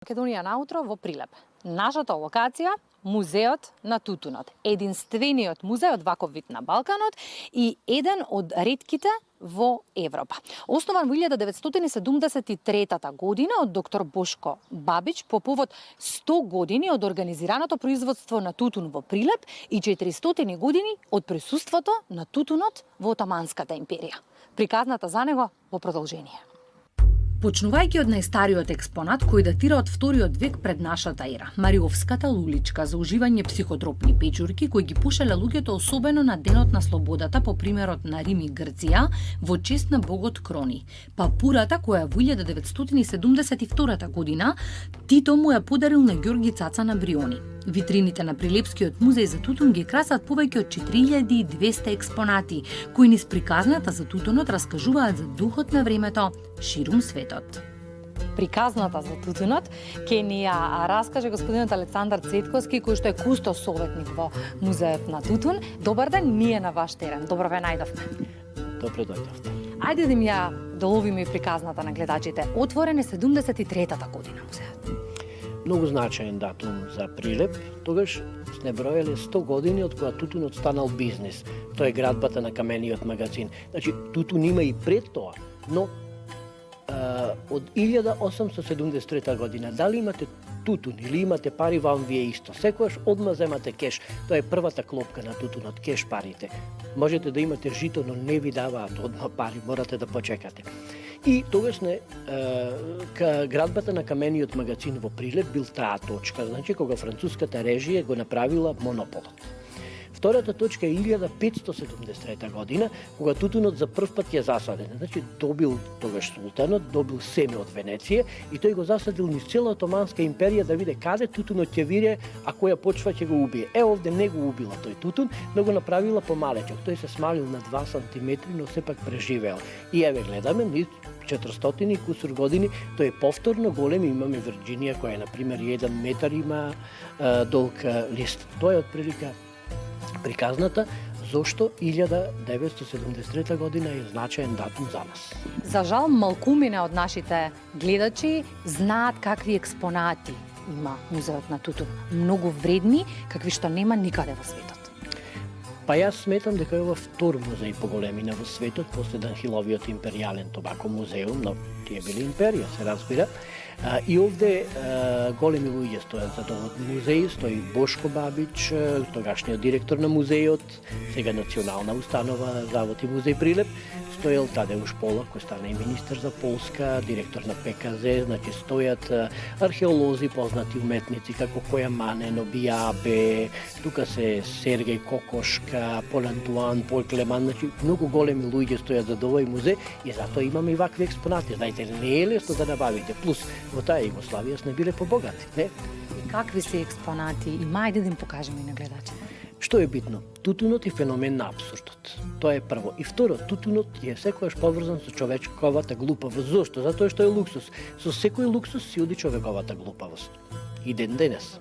Македонија наутро во Прилеп. Нашата локација Музеот на тутунот. Единствениот музеј од ваков вид на Балканот и еден од ретките во Европа. Основан во 1973 година од доктор Бошко Бабич по повод 100 години од организираното производство на тутун во Прилеп и 400 години од присуството на тутунот во Отоманската империја. Приказната за него во продолжение. Почнувајќи од најстариот експонат кој датира од вториот век пред нашата ера, Мариовската луличка за уживање психотропни печурки кои ги пушеле луѓето особено на денот на слободата по примерот на Рим и Грција во чест на богот Крони. Папурата која во 1972 година Тито му ја подарил на Ѓорги Цаца на Бриони. Витрините на Прилепскиот музеј за тутун ги красат повеќе од 4200 експонати, кои низ приказната за тутунот раскажуваат за духот на времето ширум светот. Приказната за тутунот ќе ни ја раскаже господинот Александар Цветковски, кој што е кустос советник во Музеот на тутун. Добар ден, ние на ваш терен. Добро ве најдовме. Добре дојдовте. Ајде да ми ја доловиме и приказната на гледачите. Отворен е 73-та година музеот. Многу значаен датум за Прилеп. Тогаш сме броеле 100 години од кога тутунот станал бизнис. Тоа е градбата на камениот магазин. Значи, тутун има и пред тоа, но од 1873 година, дали имате тутун или имате пари, вам ви е исто. Секојаш одма земате кеш. Тоа е првата клопка на тутунот, кеш парите. Можете да имате жито, но не ви даваат одма пари, морате да почекате. И тогаш градбата на камениот магазин во Прилеп бил таа точка, значи кога француската режија го направила монополот. Втората точка е 1573 година, кога тутунот за прв пат ја засаден. Значи, добил тогаш султанот, добил семе од Венеција и тој го засадил низ цела Отоманска империја да види каде тутунот ќе вире, а која почва ќе го убие. Овде не го убила тој тутун, но го направила помалечок. Тој се смалил на 2 см, но сепак преживеал. И еве гледаме, низ 400 и кусур години, тој е повторно голем. Имаме Вирџинија која на пример 1 метар има долг лист. Тоа е отприлика приказната зошто 1973 година е значаен датум за нас. За жал, малкумина од нашите гледачи знаат какви експонати има Музеот на тутун. Многу вредни, какви што нема никаде во светот. Па јас сметам дека е ова втор музеј по големина во светот, после Данхиловиот империјален тобако музеум, но тие били империја, се разбира. И овде големи луѓе стојат за овој музеј, стои Бошко Бабич, тогашниот директор на музејот, сега национална установа, Завод и музеј Прилеп, стоел Тадеуш Полак, кој стана и министер за Полска, директор на ПКЗ, значи стојат археолози, познати уметници како Којамане, Нобијабе, тука се Сергеј Кокошка, Пол Антуан, Пол Клеман, значи многу големи луѓе стојат за овој музеј и затоа имаме и вакви експонати. Знаете, не е лесно да набавите. Плюс во таа Југославија сме биле побогати, не? И какви се експонати? Има, ајде да им покажеме на гледачите. Што е битно? Тутунот е феномен на абсурдот. Тоа е прво. И второ, тутунот е секојаш поврзан со човечковата глупавост. Зошто? Затоа што е луксус. Со секој луксус си оди човековата глупавост. И ден денес.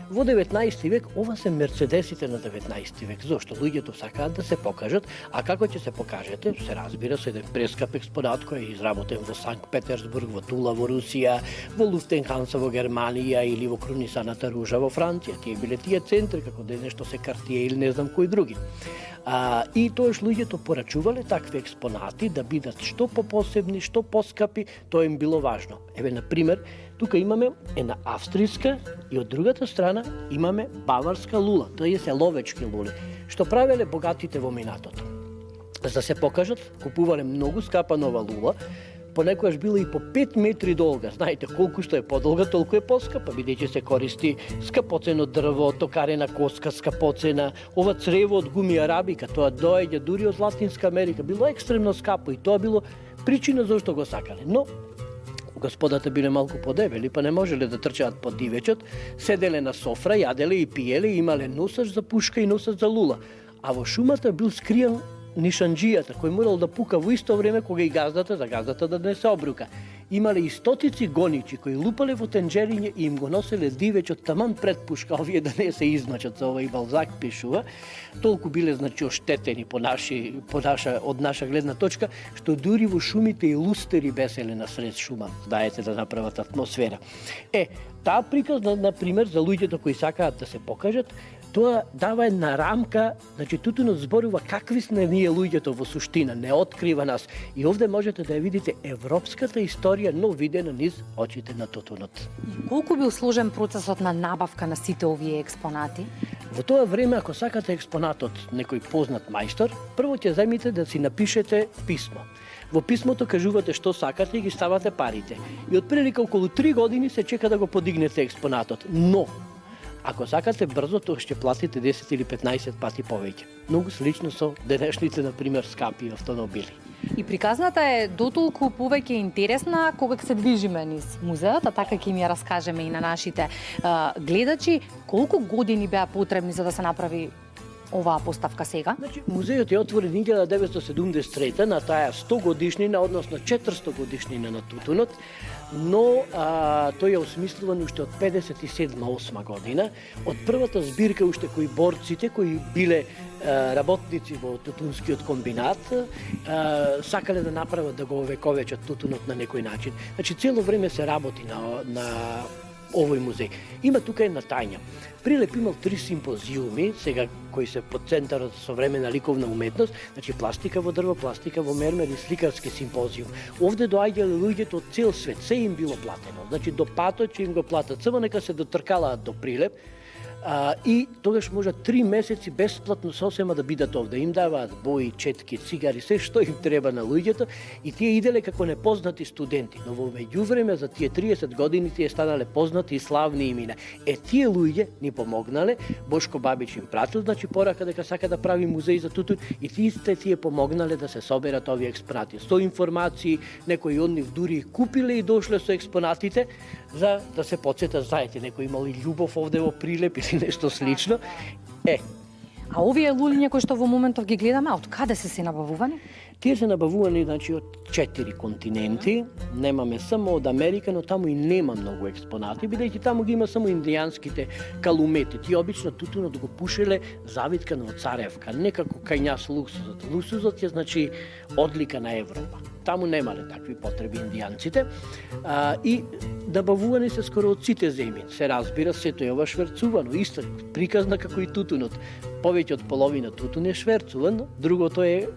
Во 19 век ова се мерцедесите на 19 век. Зошто? Луѓето сакаат да се покажат, а како ќе се покажете? Се разбира со еден прескап експонат кој е изработен во Санкт Петерсбург, во Тула во Русија, во Луфтенханса во Германија или во Крунисаната ружа во Франција. Тие биле тие центри како нешто се Картие или не знам кои други. И тоаш луѓето порачувале такви експонати да бидат што попосебни, што поскапи, тоа им било важно. Еве, на пример, тука имаме една австријска и од другата страна имаме баварска лула, тоа се ловечки лули, што правеле богатите во минатото. За да се покажат, купувале многу скапа нова лула, понекогаш била и по 5 метри долга. Знаете, колку што е подолга, толку е поскапа, бидејќи се користи скапоцено дрво, токарена коска скапоцена, ова црево од гуми арабика, тоа доаѓа дури од Латинска Америка, било екстремно скапо и тоа било причина зашто го сакале. Но господата биле малку подебели, па не можеле да трчаат под дивечот, седеле на софра, јаделе и пиеле, имале носач за пушка и носач за лула. А во шумата бил скријан нишанџијата, кој морал да пука во исто време кога и газдата, за газдата да не се обрука. имале и стотици гоничи кои лупале во тенџериње и им го носеле дивечот таман пред пушка, овие да не се измачат, за ова и Балзак пишува. Толку биле значи оштетени од наша гледна точка, што дури во шумите и лустери беселе насред шума, даете да направат атмосфера. Таа приказ, на пример, за луѓето кои сакаат да се покажат, тоа дава една рамка, значи тутунот зборува какви сме ние луѓето во суштина, не открива нас. И овде можете да ја видите европската историја, но видена низ очите на тутунот. Колку бил сложен процесот на набавка на сите овие експонати? Во тоа време, ако сакате експонатот некој познат мајстор, прво ќе земите да си напишете писмо. Во писмото кажувате што сакате и ги ставате парите. И отприлика околу 3 години се чека да го подигнете експонатот. Но, ако сакате брзо, тоа ќе платите 10 или 15 пати повеќе. Многу слично со денешните, например, скапи автомобили. И приказната е дотолку повеќе интересна кога се движиме низ музеот, а така ќе ми ја раскажеме и на нашите гледачи. Колку години беа потребни за да се направи оваа поставка сега? Значи, музеот е отворен 1973 на таа 100 годишнина, односно 400 годишнина на тутунот, но тој е осмислуван уште од 57-8 година, од првата збирка уште кои борците, кои биле работници во тутунскиот комбинат, сакале да направат да го овековечат тутунот на некој начин. Значи, цело време се работи на овој музеј. Има тука една тајна. Прилеп имал 3 симпозиуми, сега кои се под центарот современа ликовна уметност, значи пластика во дрво, пластика во мермер и сликарски симпозиум. Овде доаѓале луѓето од цел свет, се им било платено. Значи до патот ќе им го платат, само нека се дотркалаат до Прилеп. И тогаш може 3 месеци бесплатно сосема да бидат овде. Им даваат бои, четки, цигари, се што им треба на луѓето и тие иделе како непознати студенти. Но во меѓувреме за тие 30 години тие станале познати и славни имена. Тие луѓе ни помогнале, Бошко Бабич им пратил, значи порака дека сака да прави музеј за тутун и тие помогнале да се соберат овие експонати. Со информации, некои од нив дури купиле и дошле со експонатите за да се потсетат, знаете, некои имали љубов овде во Прилеп или нешто слично. А овие лулиња кои што во моментов ги гледаме, од каде се набавувани? Тие се набавувани, значи, од 4 континенти. Немаме само од Америка, но таму и нема многу експонати, бидејќи таму ги има само индијанските калумети. Тие обично тутунот го пушеле завиткано од царевка, некако кај нас луксузот. Луксузот е, значи, одлика на Европа. Таму немале такви потреби индијанците. И набавувани се скоро од сите земји. Се разбира, сето е ова шверцувано, исто приказна како и тутунот. Повеќе од половина тутун е шверцуван, другото е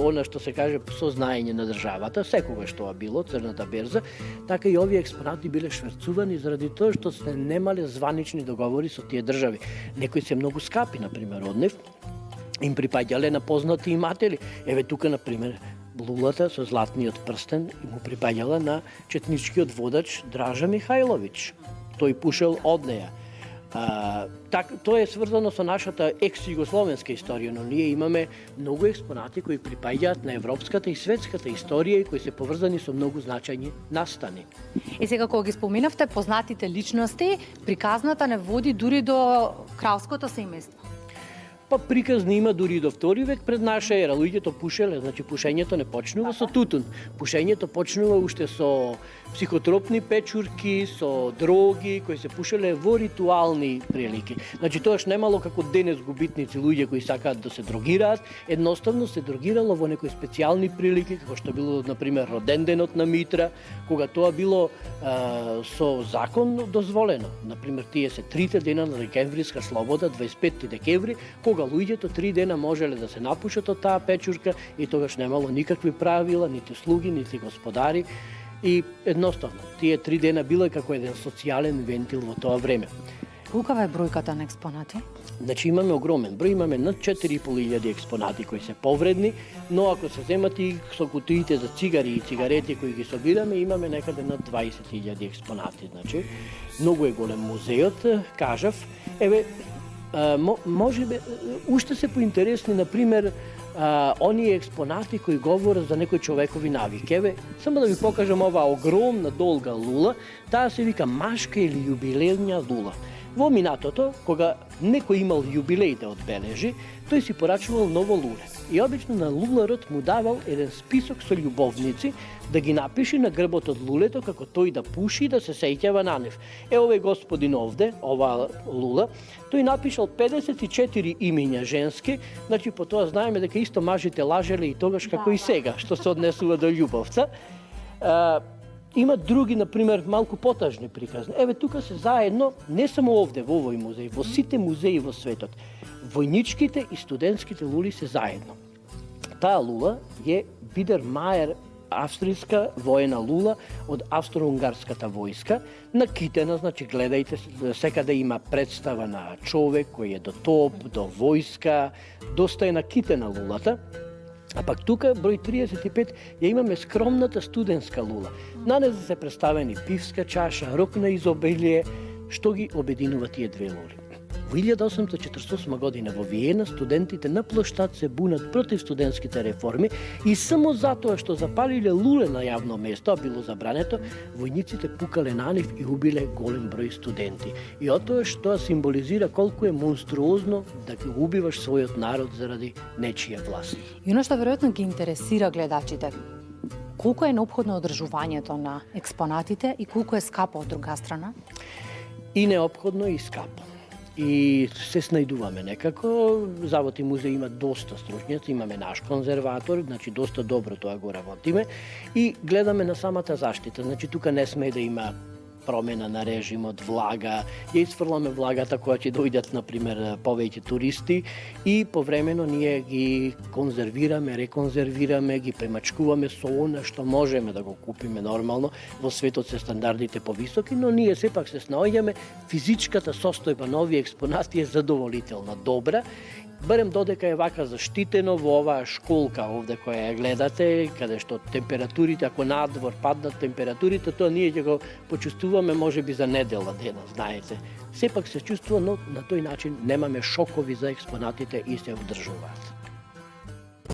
она што се каже со знаење на државата, секогаш тоа било, црната берза, така и овие експонати биле шверцувани заради тоа што се немале званични договори со тие држави. Некои се многу скапи, например, од нив, им припаѓале на познати иматели. Еве тука, например, лулата со златниот прстен му припаѓала на четничкиот водач Дража Михајловиќ. Тој пушел од неја. Тоа е сврзано со нашата екс-југословенска историја, но ние имаме многу експонати кои припаѓаат на европската и светската историја и кои се поврзани со многу значајни настани. Сега кога ги споменавте познатите личности, приказната не води дури до кралското семејство. Приказни има дури до втори век пред наша ера. Луѓето пушеле, значи пушењето не почнува со тутун. Пушењето почнува уште со психотропни печурки, со дроги, кои се пушеле во ритуални прилики. Значи тоаш немало како денес губитници луѓе кои сакаат да се дрогираат, едноставно се дрогирало во некои специјални прилики, како што било, например, роденденот на Митра, кога тоа било со закон дозволено. Например, тие се 3 дена на декемвриска слобода, 25 декември, кога луѓето 3 дена можеле да се напушат од таа печурка и тогаш немало никакви правила, нити слуги, нити господари. И едноставно, тие 3 дена било како еден социјален вентил во тоа време. Колкава е бројката на експонати? Значи имаме огромен број, имаме над 4.500 експонати кои се повредни, но ако се земат и со кутиите за цигари и цигарети кои ги собираме, имаме некаде над 20.000 експонати. Значи, многу е голем музеот, кажав. Еве, може би, уште се поинтересни, например, оние експонати кои говорат за некои човекови навики. Еве, само да ви покажам оваа огромна долга лула, таа се вика машка или јубилејна лула. Во минатото, кога некој имал јубилеј да одбележи, тој си порачувал ново луле. И обично на луларот му давал еден список со љубовници да ги напиши на грбот од лулето како тој да пуши и да се сеќава на нив. Овој господин овде, ова лула, тој напишал 54 имиња женски, значи по тоа знаеме дека исто мажите лажеле и тогаш како и сега, што се однесува до љубовца. Има други, например, малку потажни приказни. Еве тука се заедно, не само овде во овој музеј, во сите музеи во светот. Војничките и студентските лули се заедно. Таа лула е Бидермаер, австријска воена лула од австро-унгарската војска, накитена, значи гледајте, секаде има представа на човек кој е до топ, до војска, доста е накитена лулата. А пак тука, број 35, ја имаме скромната студентска лула. На неа се представени пивска чаша, рок на изобилие, што ги обединува тие две лули. Во 1848 година во Виена студентите на плоштад се бунат против студентските реформи и само затоа што запалиле луле на јавно место, а било забрането, војниците пукале на нив и убиле голем број студенти. И отоа што символизира колку е монструозно да ги убиваш својот народ заради нечија власт. И оно што веројатно ги интересира гледачите, колку е неопходно одржувањето на експонатите и колку е скапо од друга страна? И неопходно и скапо. И се снајдуваме некако. Завод и музеј има доста стручњаци, имаме наш конзерватор, значи доста добро тоа го работиме и гледаме на самата заштита. Значи тука не сме да има промена на режимот, влага, ја исфрламе влагата која ќе дојдат, например, повеќе туристи и повремено ние ги конзервираме, реконзервираме, ги премачкуваме со она што можеме да го купиме нормално. Во светот се стандардите повисоки, но ние сепак се снаоѓаме, физичката состојба на овие експонати е задоволителна, добра. Барем додека е вака заштитено во оваа школка овде која ја гледате, каде што температурите, ако надвор паднат температурите, тоа ние ќе го почувствуваме можеби за недела дена, знаете. Сепак се чувствува, но на тој начин немаме шокови за експонатите и се одржуваат.